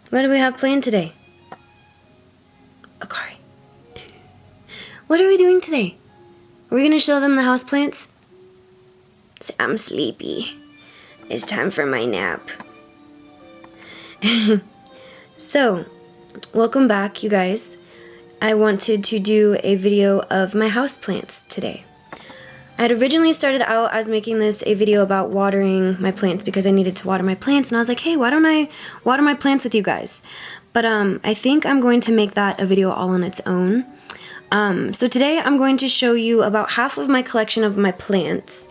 What do we have planned today? Akari. What are we doing today? Are we gonna show them the houseplants? I'm sleepy. It's time for my nap. So, welcome back, you guys. I wanted to do a video of my houseplants today. I had originally started out as making this a video about watering my plants because I needed to water my plants, and I was like, hey, why don't I water my plants with you guys? But I think I'm going to make that a video all on its own. So today I'm going to show you about half of my collection of my plants.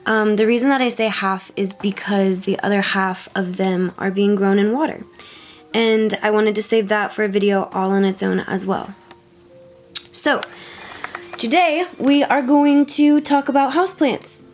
The reason that I say half is because the other half of them are being grown in water. And I wanted to save that for a video all on its own as well. So, today we are going to talk about houseplants.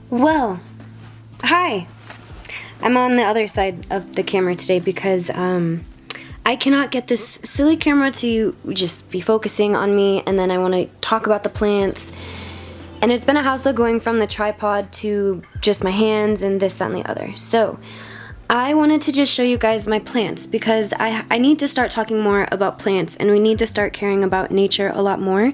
Well, hi. I'm on the other side of the camera today because I cannot get this silly camera to just be focusing on me, and then I want to talk about the plants. And it's been a hassle going from the tripod to just my hands and this, that, and the other. So I wanted to just show you guys my plants because I need to start talking more about plants, and we need to start caring about nature a lot more.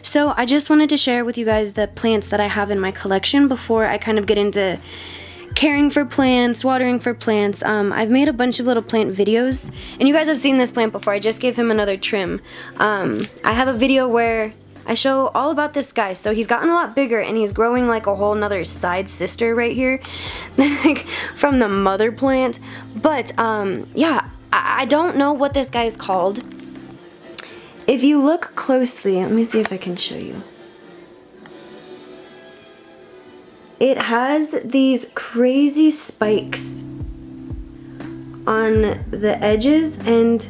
So I just wanted to share with you guys the plants that I have in my collection before I kind of get into caring for plants, watering for plants. I've made a bunch of little plant videos, and you guys have seen this plant before. I just gave him another trim. I have a video where I show all about this guy. So he's gotten a lot bigger, and he's growing like a whole nother side sister right here like from the mother plant. But yeah, I don't know what this guy is called. If you look closely, let me see if I can show you. It has these crazy spikes on the edges and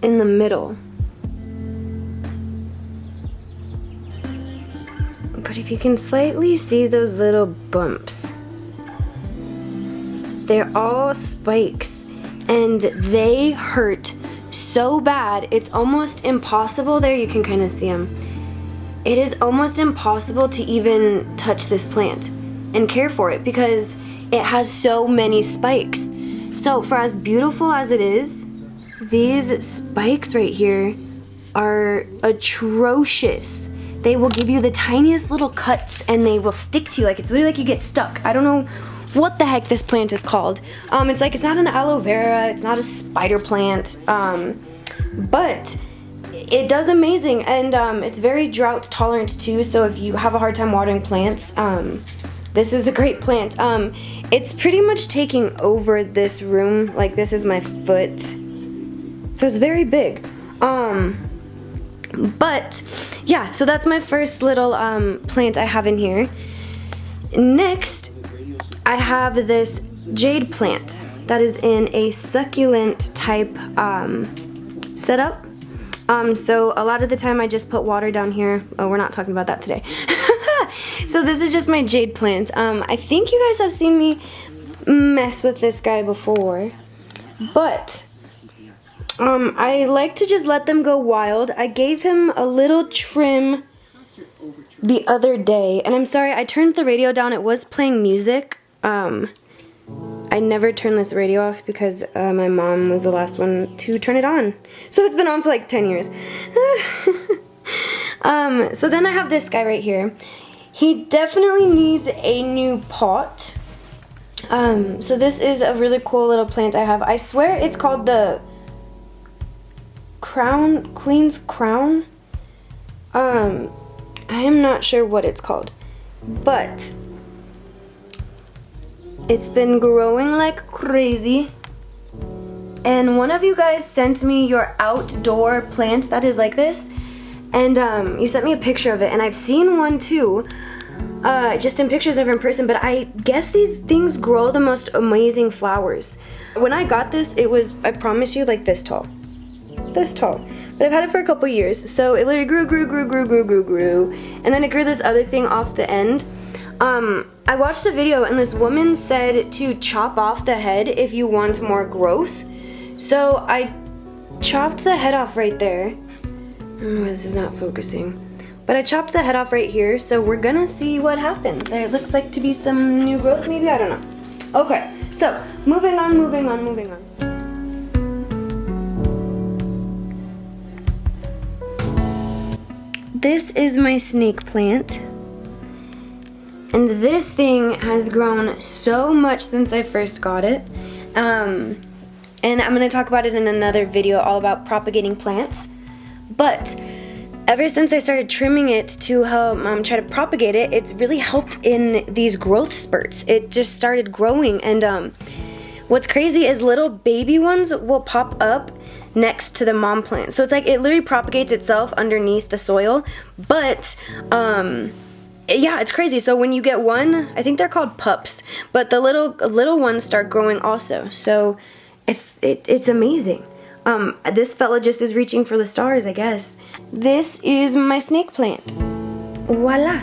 in the middle. But if you can slightly see those little bumps, they're all spikes, and they hurt so bad. It's almost impossible. There you can kind of see them. It is almost impossible to even touch this plant and care for it because it has so many spikes. So for as beautiful as it is, these spikes right here are atrocious. They will give you the tiniest little cuts, and they will stick to you. Like, it's literally like you get stuck. I don't know what the heck this plant is called. It's like, it's not an aloe vera, it's not a spider plant, but it does amazing, and it's very drought tolerant too, so if you have a hard time watering plants, this is a great plant. It's pretty much taking over this room. Like, this is my foot, so it's very big. But yeah, so that's my first little plant I have in here. Next, I have this Jade Plant that is in a succulent type setup. So a lot of the time I just put water down here. Oh, we're not talking about that today. So this is just my Jade Plant. I think you guys have seen me mess with this guy before, but I like to just let them go wild. I gave him a little trim the other day, and I'm sorry, I turned the radio down. It was playing music. I never turned this radio off because my mom was the last one to turn it on. So it's been on for like 10 years. So then I have this guy right here. He definitely needs a new pot. So this is a really cool little plant I have. I swear it's called the Queen's Crown. I am not sure what it's called, but it's been growing like crazy. And one of you guys sent me your outdoor plant that is like this, and you sent me a picture of it, and I've seen one too, just in pictures of in person, but I guess these things grow the most amazing flowers. When I got this, it was, I promise you, like this tall. This tall. But I've had it for a couple years, so it literally grew, and then it grew this other thing off the end. I watched a video and this woman said to chop off the head if you want more growth. So I chopped the head off right there. I don't know why this is not focusing. But I chopped the head off right here, so we're gonna see what happens. There looks like to be some new growth maybe, I don't know. Okay, so moving on. This is my snake plant. And this thing has grown so much since I first got it. And I'm gonna talk about it in another video all about propagating plants. But ever since I started trimming it to help try to propagate it, it's really helped in these growth spurts. It just started growing, and what's crazy is little baby ones will pop up next to the mom plant. So it's like it literally propagates itself underneath the soil, but yeah, it's crazy. So when you get one, I think they're called pups, but the little ones start growing also. So it's amazing. This fella just is reaching for the stars, I guess. This is my snake plant. Voila.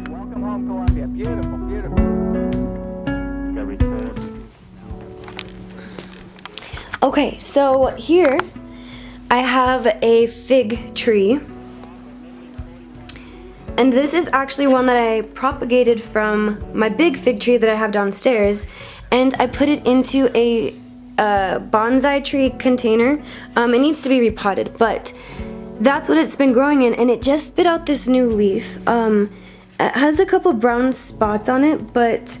Welcome home, Columbia. Beautiful, beautiful. Okay, so here I have a fig tree. And this is actually one that I propagated from my big fig tree that I have downstairs. And I put it into a bonsai tree container. It needs to be repotted, but that's what it's been growing in, and it just spit out this new leaf. It has a couple brown spots on it, but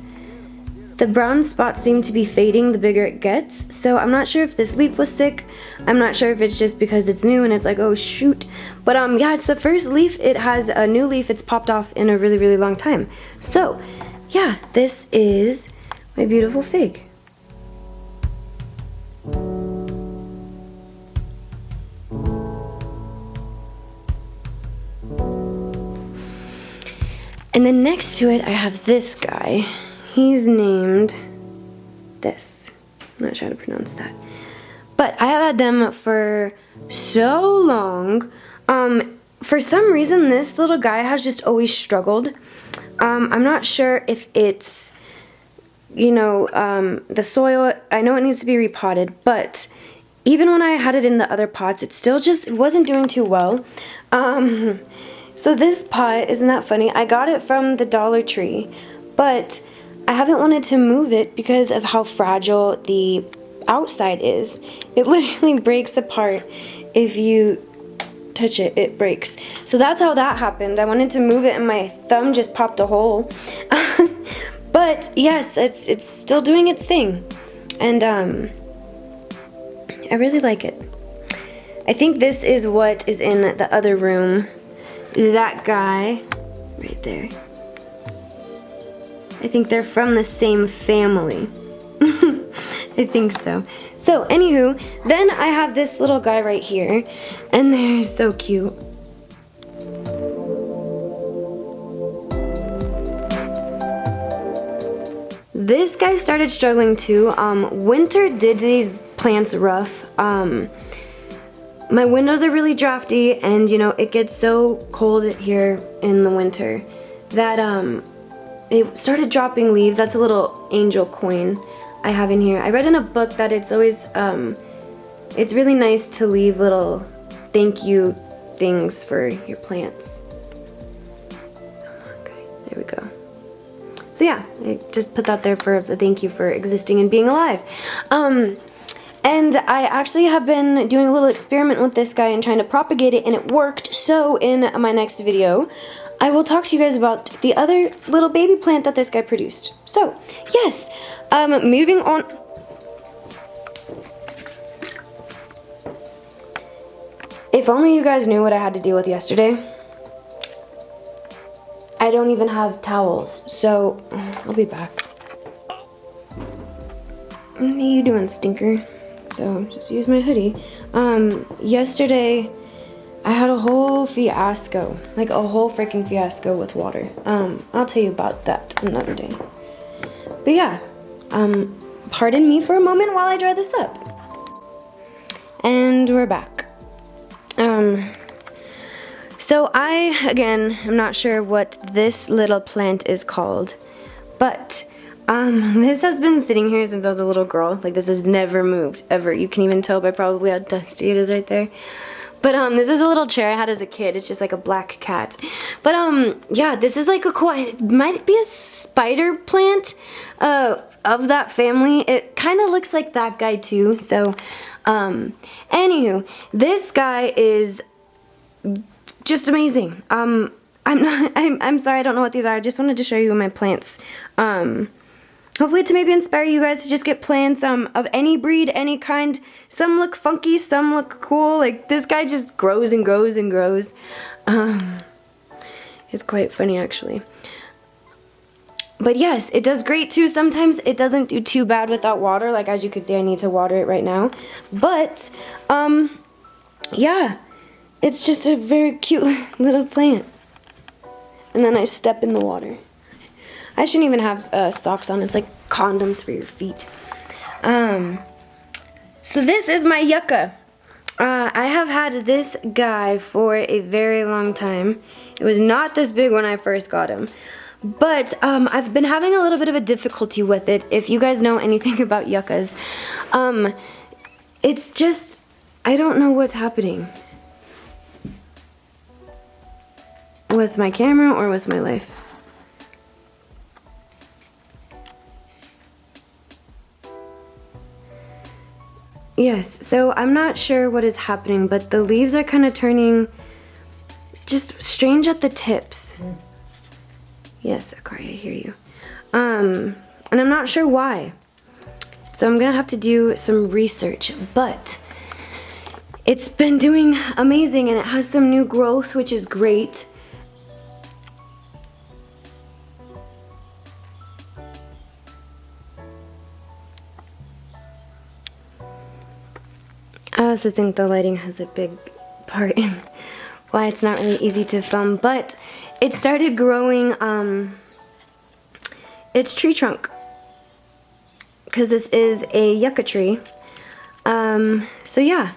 the brown spots seem to be fading the bigger it gets. So I'm not sure if this leaf was sick. I'm not sure if it's just because it's new and it's like, oh shoot. But yeah, it's the first leaf. It has a new leaf. It's popped off in a really, really long time. So yeah, this is my beautiful fig. And then next to it, I have this guy. He's named this. I'm not sure how to pronounce that. But I have had them for so long. For some reason, this little guy has just always struggled. I'm not sure if it's, you know, the soil. I know it needs to be repotted, but even when I had it in the other pots, it still just wasn't doing too well. So this pot, isn't that funny? I got it from the Dollar Tree, but I haven't wanted to move it because of how fragile the outside is. It literally breaks apart. If you touch it, it breaks. So that's how that happened. I wanted to move it and my thumb just popped a hole. But yes, it's still doing its thing. And I really like it. I think this is what is in the other room. That guy right there. I think they're from the same family. I think so. So, anywho, then I have this little guy right here, and they're so cute. This guy started struggling too. Winter did these plants rough. My windows are really drafty, and you know, it gets so cold here in the winter that it started dropping leaves. That's a little angel coin I have in here. I read in a book that it's always it's really nice to leave little thank you things for your plants. Okay, there we go. So yeah, I just put that there for the thank you for existing and being alive. And I actually have been doing a little experiment with this guy and trying to propagate it, and it worked. So in my next video, I will talk to you guys about the other little baby plant that this guy produced. So, yes, moving on. If only you guys knew what I had to deal with yesterday. I don't even have towels, so I'll be back. What are you doing, stinker? So just use my hoodie. Yesterday I had a whole fiasco, like a whole freaking fiasco with water. I'll tell you about that another day. But yeah, pardon me for a moment while I dry this up. And we're back. So again, I'm not sure what this little plant is called, but this has been sitting here since I was a little girl. Like, this has never moved, ever. You can even tell by probably how dusty it is right there. But this is a little chair I had as a kid. It's just like a black cat. But yeah, this is like a cool, it might be a spider plant of that family. It kind of looks like that guy too. So anywho, this guy is just amazing. I'm sorry, I don't know what these are. I just wanted to show you my plants. Hopefully to maybe inspire you guys to just get plants of any breed, any kind. Some look funky, some look cool. Like, this guy just grows and grows and grows. It's quite funny, actually. But yes, it does great too. Sometimes it doesn't do too bad without water. Like, as you can see, I need to water it right now. But yeah, it's just a very cute little plant. And then I step in the water. I shouldn't even have socks on. It's like condoms for your feet. So this is my yucca. I have had this guy for a very long time. It was not this big when I first got him. But I've been having a little bit of a difficulty with it. If you guys know anything about yuccas, it's just, I don't know what's happening with my camera or with my life. Yes, so I'm not sure what is happening, but the leaves are kind of turning just strange at the tips. Yes, Akari, I hear you. And I'm not sure why. So I'm gonna have to do some research, but it's been doing amazing and it has some new growth, which is great. I also think the lighting has a big part in why it's not really easy to film, but it started growing its tree trunk, because this is a yucca tree. So yeah,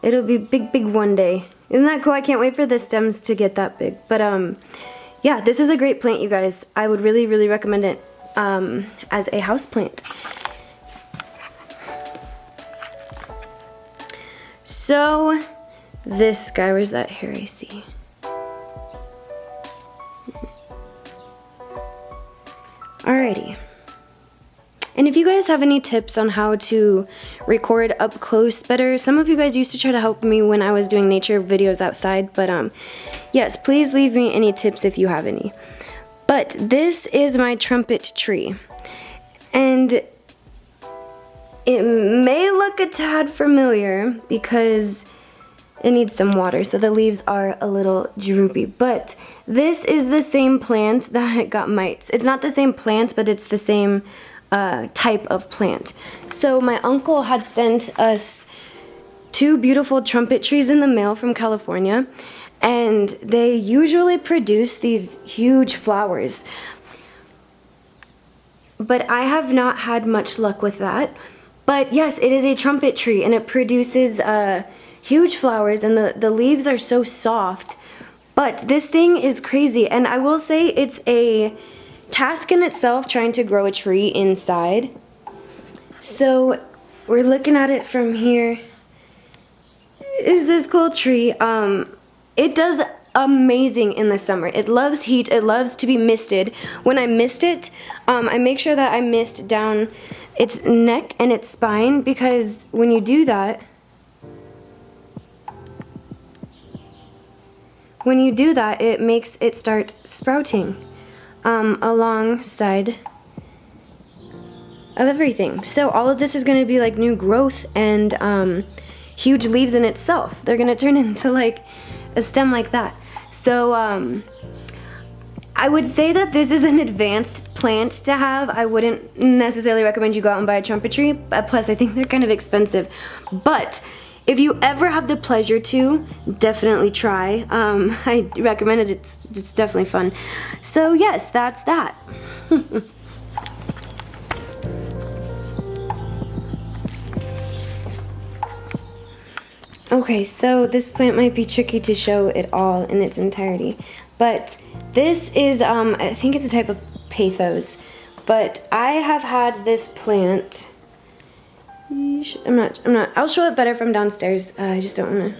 it'll be big one day. Isn't that cool? I can't wait for the stems to get that big. But yeah, this is a great plant, you guys. I would really recommend it as a house plant. So this guy, where's that hair I see? Alrighty. And if you guys have any tips on how to record up close better, some of you guys used to try to help me when I was doing nature videos outside, but yes, please leave me any tips if you have any. But this is my trumpet tree, and it may look a tad familiar because it needs some water, so the leaves are a little droopy. But this is the same plant that got mites. It's not the same plant, but it's the same type of plant. So my uncle had sent us 2 beautiful trumpet trees in the mail from California, and they usually produce these huge flowers. But I have not had much luck with that. But yes, it is a trumpet tree, and it produces huge flowers, and the leaves are so soft. But this thing is crazy, and I will say it's a task in itself trying to grow a tree inside. So we're looking at it from here. Is this cool tree? It does amazing in the summer. It loves heat. It loves to be misted. When I mist it, I make sure that I mist down its neck and its spine, because when you do that, it makes it start sprouting alongside of everything. So all of this is going to be like new growth and huge leaves in itself. They're going to turn into like a stem like that. So I would say that this is an advanced plant to have. I wouldn't necessarily recommend you go out and buy a trumpet tree. Plus, I think they're kind of expensive. But if you ever have the pleasure to, definitely try. I recommend it. It's definitely fun. So yes, that's that. Okay, so this plant might be tricky to show it all in its entirety, but this is, I think it's a type of pathos, but I have had this plant, I'll show it better from downstairs. I just don't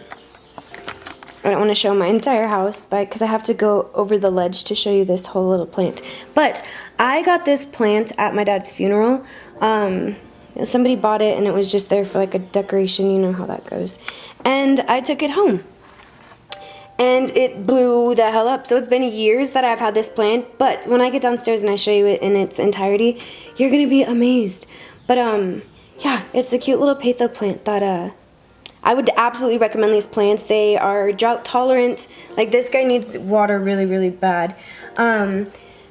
want to show my entire house because I have to go over the ledge to show you this whole little plant. But I got this plant at my dad's funeral. Somebody bought it and it was just there for like a decoration, you know how that goes. And I took it home. And it blew the hell up. So it's been years that I've had this plant, but when I get downstairs and I show you it in its entirety, you're gonna be amazed. But yeah, it's a cute little patho plant that I would absolutely recommend these plants. They are drought tolerant. Like this guy needs water really, really bad.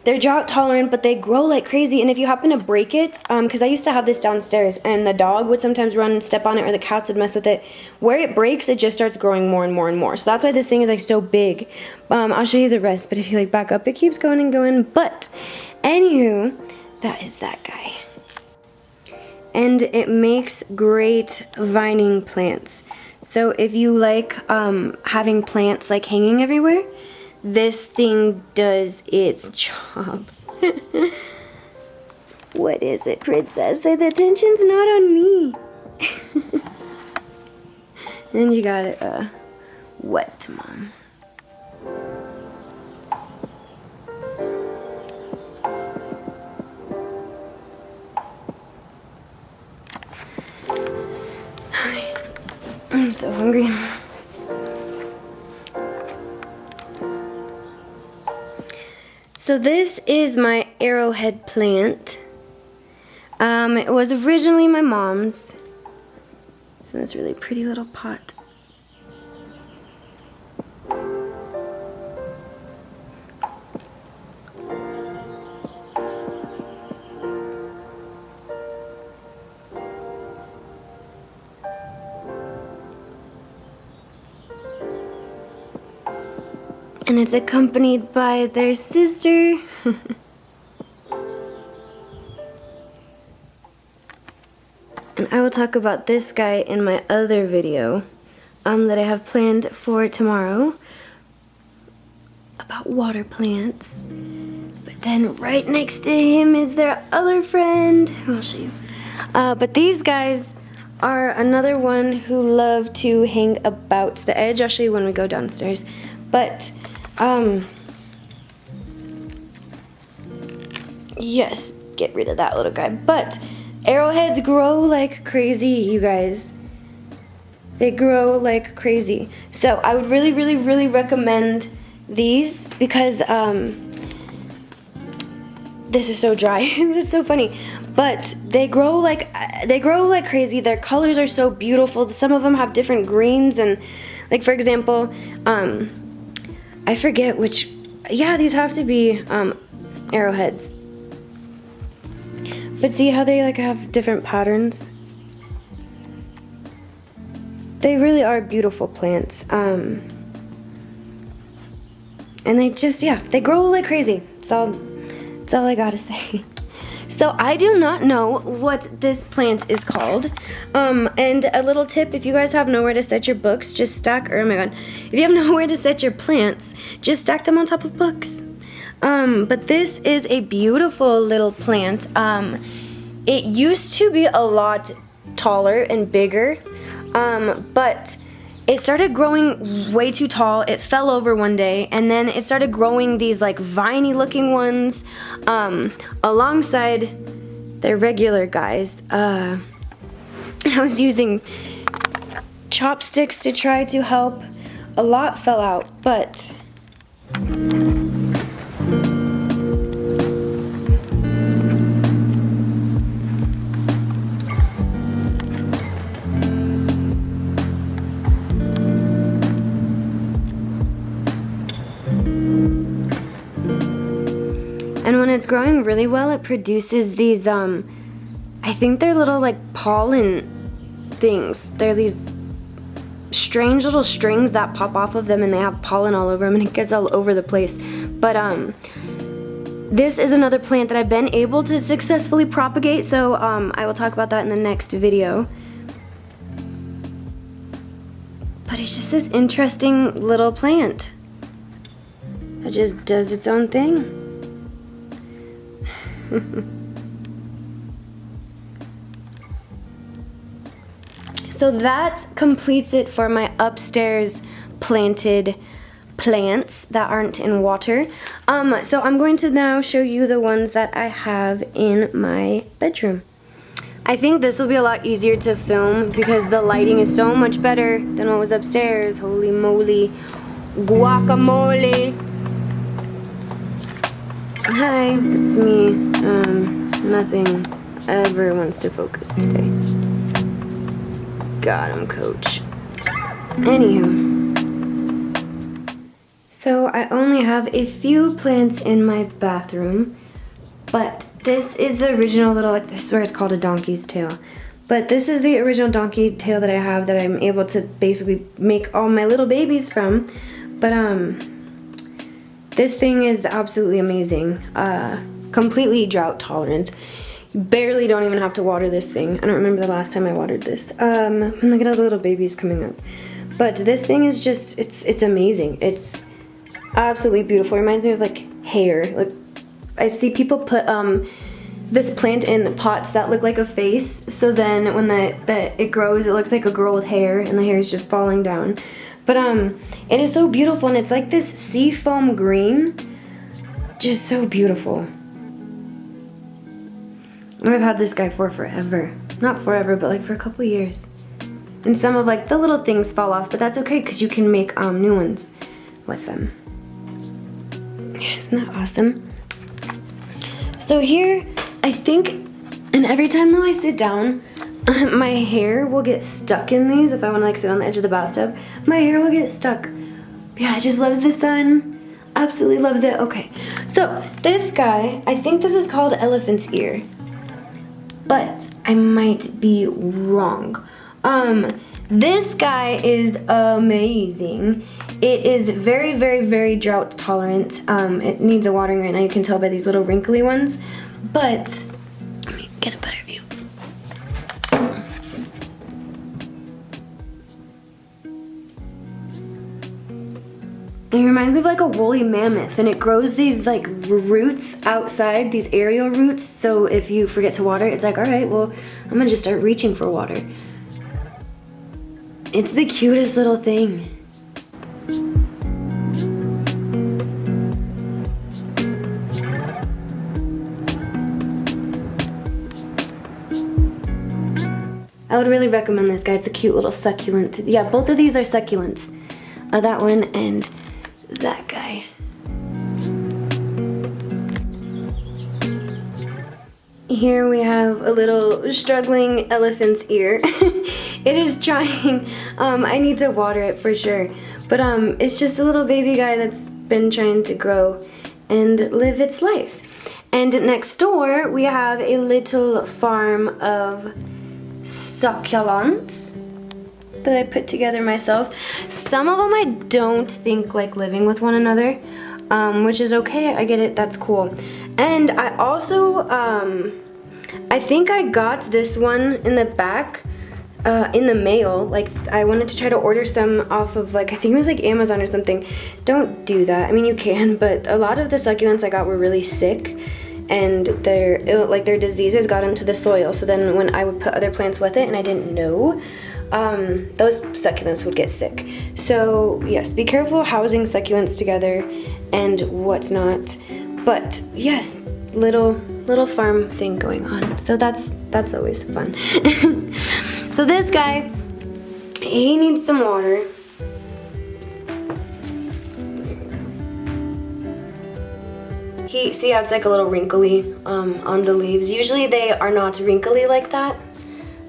They're drought tolerant, but they grow like crazy. And if you happen to break it, because I used to have this downstairs and the dog would sometimes run and step on it or the cats would mess with it. Where it breaks, it just starts growing more and more and more. So that's why this thing is like so big. I'll show you the rest, but if you like back up, it keeps going and going. But anywho, that is that guy. And it makes great vining plants. So if you like having plants like hanging everywhere, this thing does its job. What is it, princess? Say the attention's not on me. And you got it wet, mom. I'm so hungry. So this is my Arrowhead plant. It was originally my mom's. It's in this really pretty little pot. And it's accompanied by their sister. And I will talk about this guy in my other video that I have planned for tomorrow about water plants. But then right next to him is their other friend, who I'll show you. But these guys are another one who love to hang about the edge. I'll show you when we go downstairs. But yes, get rid of that little guy. But arrowheads grow like crazy, you guys. They grow like crazy. So I would really, really, really recommend these because this is so dry. It's so funny. But they grow like crazy. Their colors are so beautiful. Some of them have different greens and, like, for example, I forget which. Yeah, these have to be arrowheads. But see how they like have different patterns? They really are beautiful plants. And they just, yeah, they grow like crazy. That's all I gotta say. So I do not know what this plant is called. And a little tip, if you guys have nowhere to set your books, just stack, or oh my god, if you have nowhere to set your plants, just stack them on top of books. But this is a beautiful little plant. It used to be a lot taller and bigger, but it started growing way too tall. It fell over one day, and then it started growing these like viney looking ones alongside their regular guys. I was using chopsticks to try to help. A lot fell out, but and when it's growing really well, it produces these, I think they're little like pollen things. They're these strange little strings that pop off of them and they have pollen all over them and it gets all over the place. But this is another plant that I've been able to successfully propagate, so I will talk about that in the next video. But it's just this interesting little plant. It just does its own thing. So that completes it for my upstairs planted plants that aren't in water. So I'm going to now show you the ones that I have in my bedroom. I think this will be a lot easier to film because the lighting is so much better than what was upstairs. Holy moly. Guacamole. Hi, it's me. Nothing ever wants to focus today. Got him, coach. Anywho. So I only have a few plants in my bathroom, but this is the original little, like, I swear it's called a donkey's tail. But this is the original donkey tail that I have that I'm able to basically make all my little babies from. But this thing is absolutely amazing. Completely drought tolerant. You barely don't even have to water this thing. I don't remember the last time I watered this. And look at all the little babies coming up. But this thing is just, it's amazing. It's absolutely beautiful. It reminds me of like hair. Like I see people put this plant in pots that look like a face. So then when it grows, it looks like a girl with hair, and the hair is just falling down. But it is so beautiful, and it's like this sea foam green. Just so beautiful. And I've had this guy for forever. Not forever, but like for a couple years. And some of like the little things fall off, but that's okay because you can make new ones with them. Isn't that awesome? So here, I think, and every time though I sit down, my hair will get stuck in these. If I want to like sit on the edge of the bathtub, my hair will get stuck. Yeah, it just loves the sun. Absolutely loves it. Okay, so this guy, I think this is called elephant's ear, but I might be wrong. This guy is amazing. It is very, very, very drought tolerant. It needs a watering right now. You can tell by these little wrinkly ones, but let me get a better view. It reminds me of like a woolly mammoth, and it grows these like roots outside, these aerial roots, so if you forget to water, it's like, all right, well, I'm gonna just start reaching for water. It's the cutest little thing. I would really recommend this guy. It's a cute little succulent. Yeah, both of these are succulents. That one and that guy. Here we have a little struggling elephant's ear. It is trying. I need to water it for sure. But it's just a little baby guy that's been trying to grow and live its life. And next door we have a little farm of succulents that I put together myself. Some of them I don't think like living with one another, which is okay. I get it. That's cool. And I also, I think I got this one in the back in the mail. Like I wanted to try to order some off of like, I think it was like Amazon or something. Don't do that. I mean, you can, but a lot of the succulents I got were really sick, and their diseases got into the soil. So then when I would put other plants with it and I didn't know, those succulents would get sick. So yes, be careful housing succulents together and what's not. But yes, little farm thing going on. So that's always fun. So this guy, he needs some water. See how it's like a little wrinkly on the leaves. Usually they are not wrinkly like that.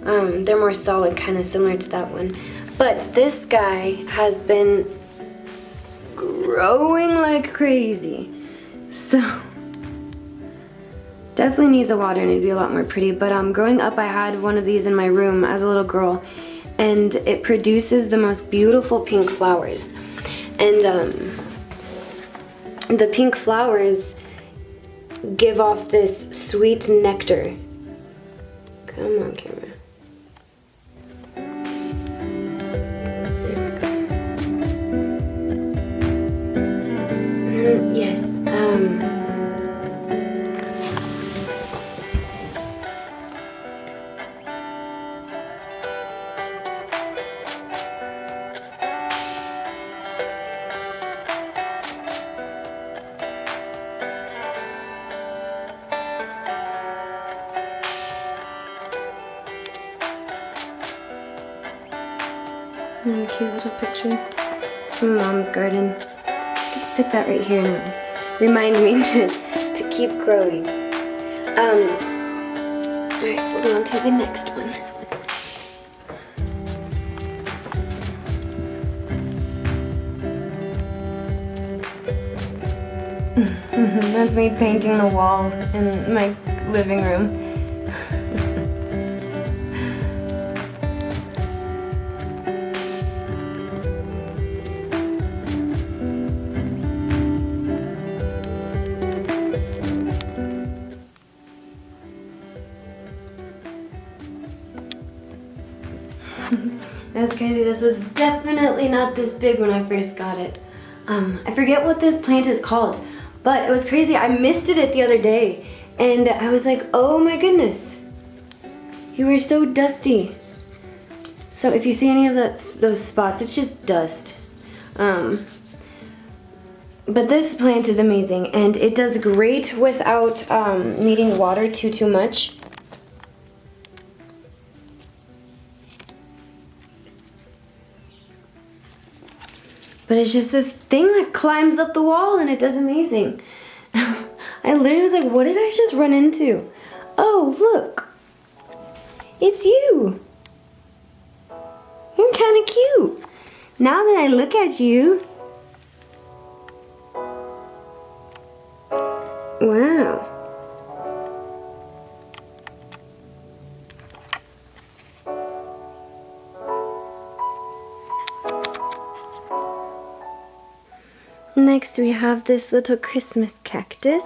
They're more solid, kind of similar to that one. But this guy has been growing like crazy. So definitely needs a water and it'd be a lot more pretty. But growing up I had one of these in my room as a little girl, and it produces the most beautiful pink flowers. And the pink flowers give off this sweet nectar. Come on, camera. There we go. And a cute little picture from Mom's garden. I could stick that right here and remind me to keep growing. Alright, we'll go on to the next one. That's me painting the wall in my living room. That's crazy. This was definitely not this big when I first got it. I forget what this plant is called, but it was crazy. I misted it the other day, and I was like, oh my goodness. You were so dusty. So if you see any of those spots, it's just dust. But this plant is amazing, and it does great without needing water too much. But it's just this thing that climbs up the wall and it does amazing. I literally was like, what did I just run into? Oh, look. It's you. You're kind of cute. Now that I look at you. Wow. Next we have this little Christmas cactus.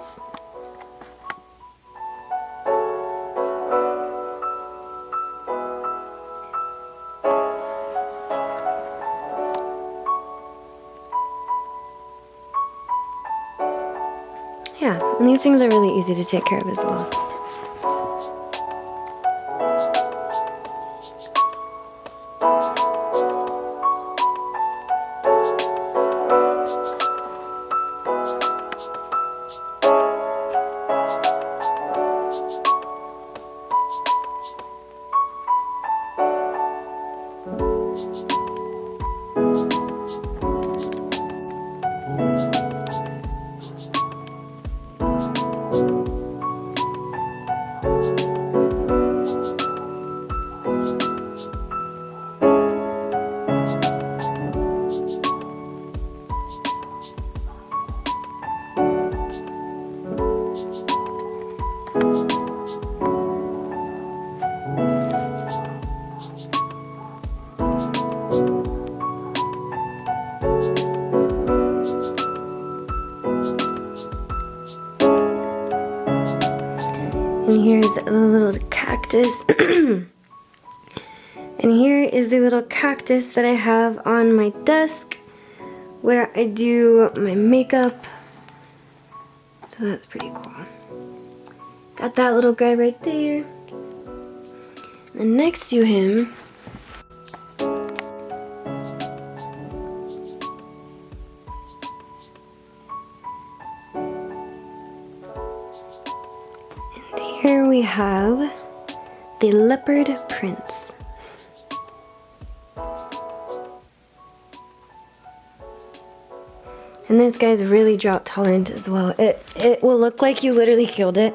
Yeah, and these things are really easy to take care of as well. And here's the little cactus. And here is the little cactus that I have on my desk where I do my makeup. So that's pretty cool. Got that little guy right there. And next to him, here we have the leopard prince. And this guy's really drought tolerant as well. It will look like you literally killed it.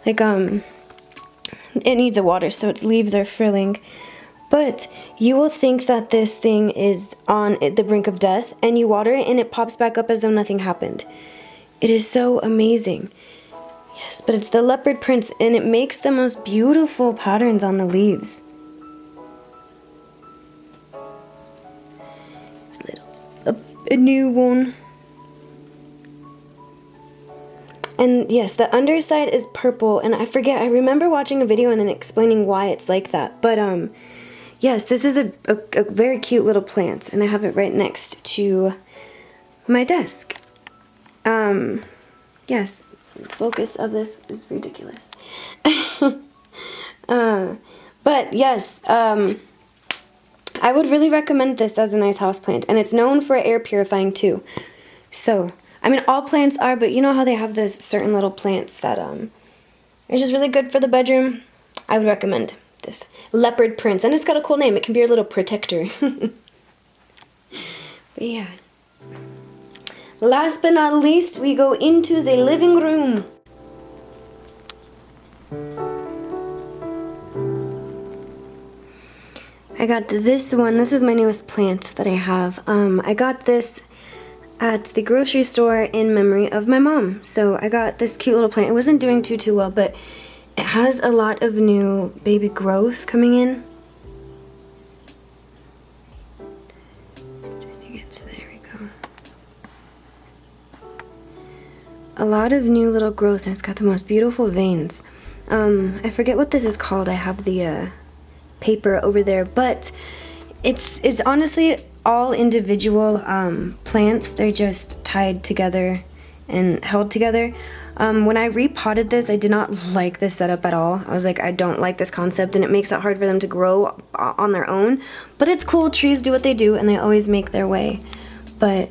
Like it needs a water, so its leaves are frilling. But you will think that this thing is on the brink of death, and you water it and it pops back up as though nothing happened. It is so amazing. Yes, but it's the leopard prince, and it makes the most beautiful patterns on the leaves. It's a new one. And yes, the underside is purple, and I remember watching a video and then explaining why it's like that. But yes, this is a very cute little plant, and I have it right next to my desk. Yes. Focus of this is ridiculous. But yes, I would really recommend this as a nice houseplant, and it's known for air purifying too. So, I mean, all plants are, but you know how they have those certain little plants that are just really good for the bedroom? I would recommend this leopard prince, and it's got a cool name. It can be your little protector. But yeah. Last but not least, we go into the living room. I got this one. This is my newest plant that I have. I got this at the grocery store in memory of my mom. So I got this cute little plant. It wasn't doing too well, but it has a lot of new baby growth coming in. Trying to get to there we go. A lot of new little growth, and it's got the most beautiful veins. I forget what this is called. I have the paper over there, but it's honestly all individual plants. They're just tied together and held together. When I repotted this, I did not like this setup at all. I was like, I don't like this concept, and it makes it hard for them to grow on their own. But it's cool. Trees do what they do, and they always make their way. But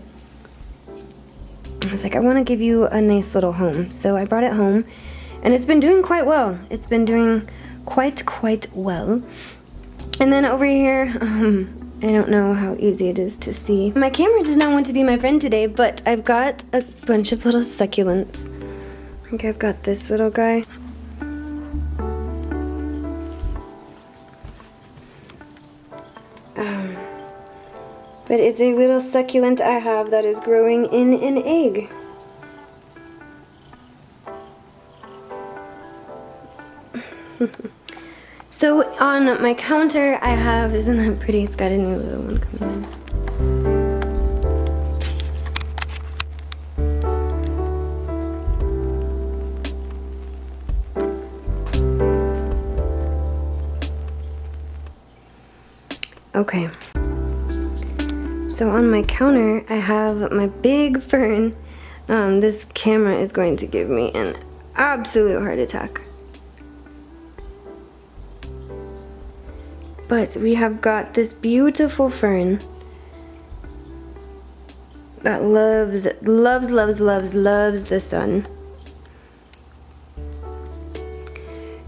I was like, I want to give you a nice little home. So I brought it home, and it's been doing quite well. It's been doing quite well. And then over here, I don't know how easy it is to see. My camera does not want to be my friend today, but I've got a bunch of little succulents. I think I've got this little guy. But it's a little succulent I have that is growing in an egg. So on my counter I have, isn't that pretty? It's got a new little one coming in. Okay. So on my counter I have my big fern. This camera is going to give me an absolute heart attack. But we have got this beautiful fern that loves the sun.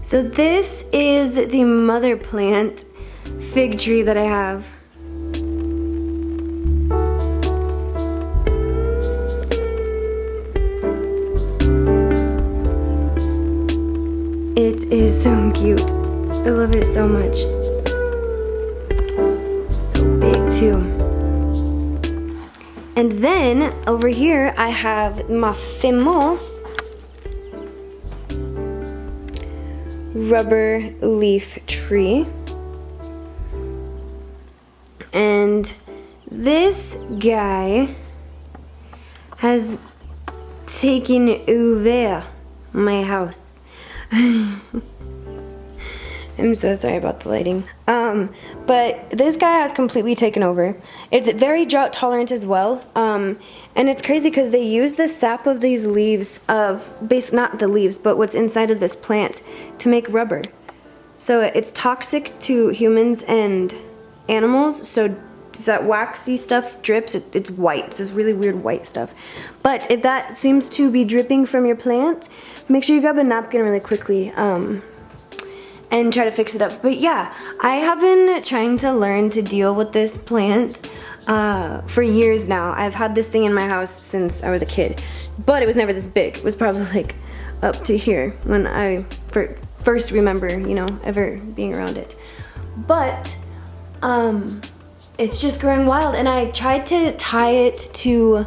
So this is the mother plant fig tree that I have. It is so cute. I love it so much. Too. And then over here I have my famous rubber leaf tree. And this guy has taken over my house. I'm so sorry about the lighting. But this guy has completely taken over. It's very drought tolerant as well. And it's crazy because they use the sap of these leaves not the leaves, but what's inside of this plant to make rubber. So it's toxic to humans and animals. So if that waxy stuff drips, it's white. It's this really weird white stuff. But if that seems to be dripping from your plant, make sure you grab a napkin really quickly. And try to fix it up. But yeah, I have been trying to learn to deal with this plant for years now. I've had this thing in my house since I was a kid, but it was never this big. It was probably like up to here when I first remember, you know, ever being around it. But it's just growing wild, and I tried to tie it to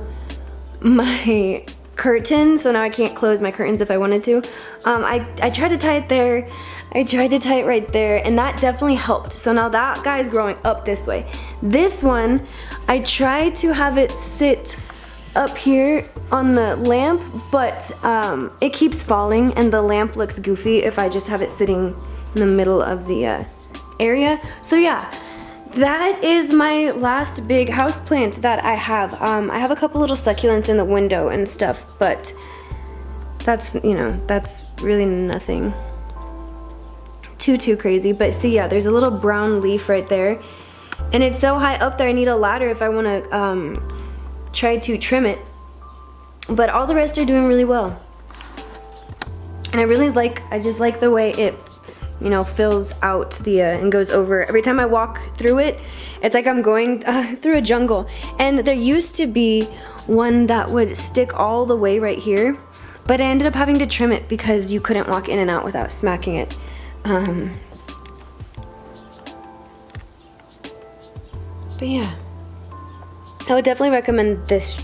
my curtain, so now I can't close my curtains if I wanted to. I tried to tie it there. I tried to tie it right there, and that definitely helped. So now that guy is growing up this way. This one, I tried to have it sit up here on the lamp, but it keeps falling, and the lamp looks goofy if I just have it sitting in the middle of the area. So yeah, that is my last big house plant that I have. I have a couple little succulents in the window and stuff, but that's, you know, that's really nothing too crazy. But see, yeah, there's a little brown leaf right there, and it's so high up there I need a ladder if I want to try to trim it. But all the rest are doing really well, and I just like the way it you know, fills out the and goes over. Every time I walk through it, it's like I'm going through a jungle. And there used to be one that would stick all the way right here, but I ended up having to trim it because you couldn't walk in and out without smacking it. But yeah, I would definitely recommend this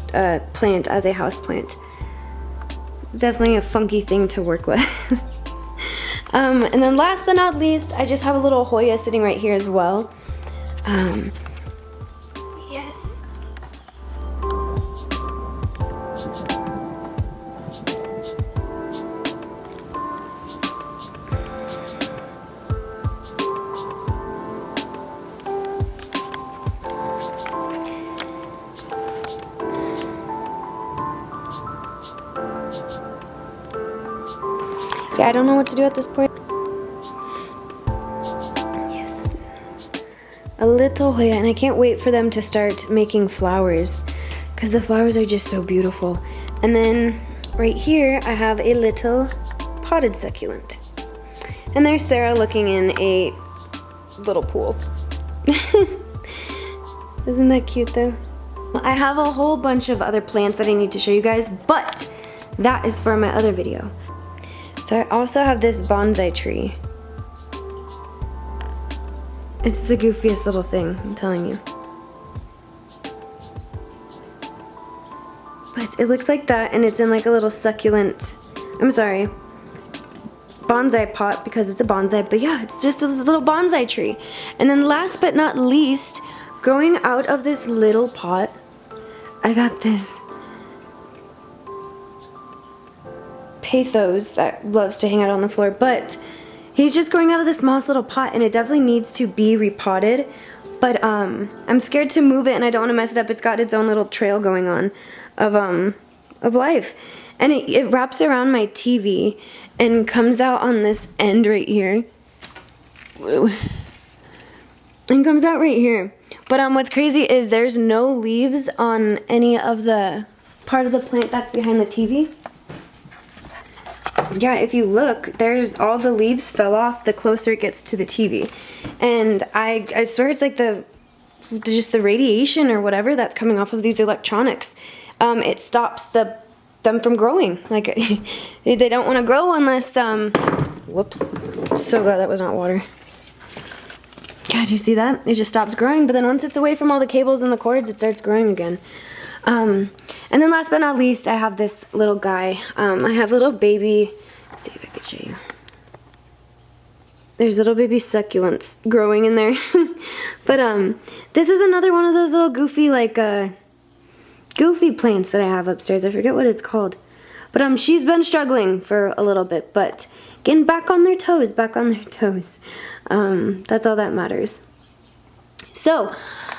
plant as a house plant. It's definitely a funky thing to work with. And then last but not least, I just have a little Hoya sitting right here as well. Yes. Yeah, I don't know what to do at this point. Yes. A little Hoya, and I can't wait for them to start making flowers because the flowers are just so beautiful. And then right here, I have a little potted succulent. And there's Sara looking in a little pool. Isn't that cute though? I have a whole bunch of other plants that I need to show you guys, but that is for my other video. So I also have this bonsai tree. It's the goofiest little thing, I'm telling you. But it looks like that, and it's in like a little succulent, I'm sorry, bonsai pot because it's a bonsai, but yeah, it's just a little bonsai tree. And then last but not least, growing out of this little pot, I got this Pathos that loves to hang out on the floor, but he's just growing out of this smallest little pot, and it definitely needs to be repotted. But I'm scared to move it, and I don't want to mess it up. It's got its own little trail going on of life, and it wraps around my TV and comes out on this end right here. And comes out right here. But what's crazy is there's no leaves on any of the part of the plant that's behind the TV. Yeah, if you look, there's all the leaves fell off the closer it gets to the TV. And I swear it's like just the radiation or whatever that's coming off of these electronics. It stops them from growing. Like, they don't want to grow unless, whoops. So glad that was not water. God, do you see that? It just stops growing, but then once it's away from all the cables and the cords, it starts growing again. And then last but not least, I have this little guy. I have little baby, let's see if I could show you. There's little baby succulents growing in there. But this is another one of those little goofy, like, goofy plants that I have upstairs. I forget what it's called. But she's been struggling for a little bit, but getting back on their toes, that's all that matters. So,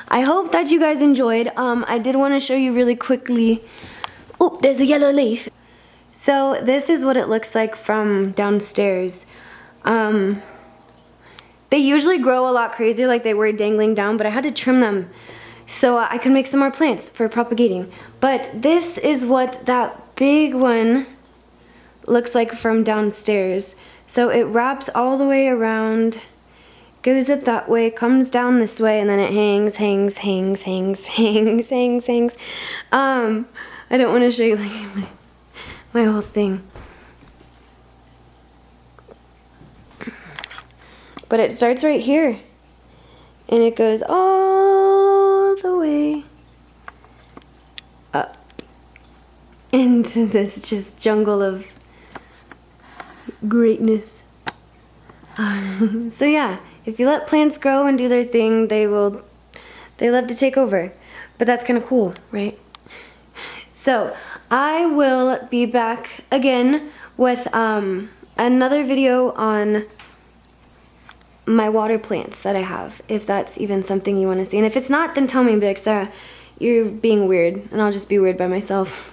I hope that you guys enjoyed. I did want to show you really quickly. Oh, there's a yellow leaf. So this is what it looks like from downstairs. They usually grow a lot crazier, like they were dangling down, but I had to trim them so I could make some more plants for propagating. But this is what that big one looks like from downstairs. So it wraps all the way around, goes up that way, comes down this way, and then it hangs. I don't want to show you like my whole thing. But it starts right here, and it goes all the way up into this just jungle of greatness. So yeah, if you let plants grow and do their thing, they love to take over. But that's kind of cool, right? So I will be back again with another video on my water plants that I have, if that's even something you want to see. And if it's not, then tell me and be like, Sarah, you're being weird, and I'll just be weird by myself.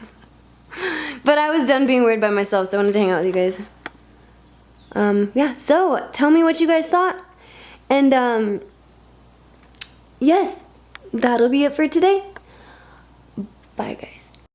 But I was done being weird by myself, so I wanted to hang out with you guys. Yeah, so tell me what you guys thought. And yes, that'll be it for today. Bye, guys.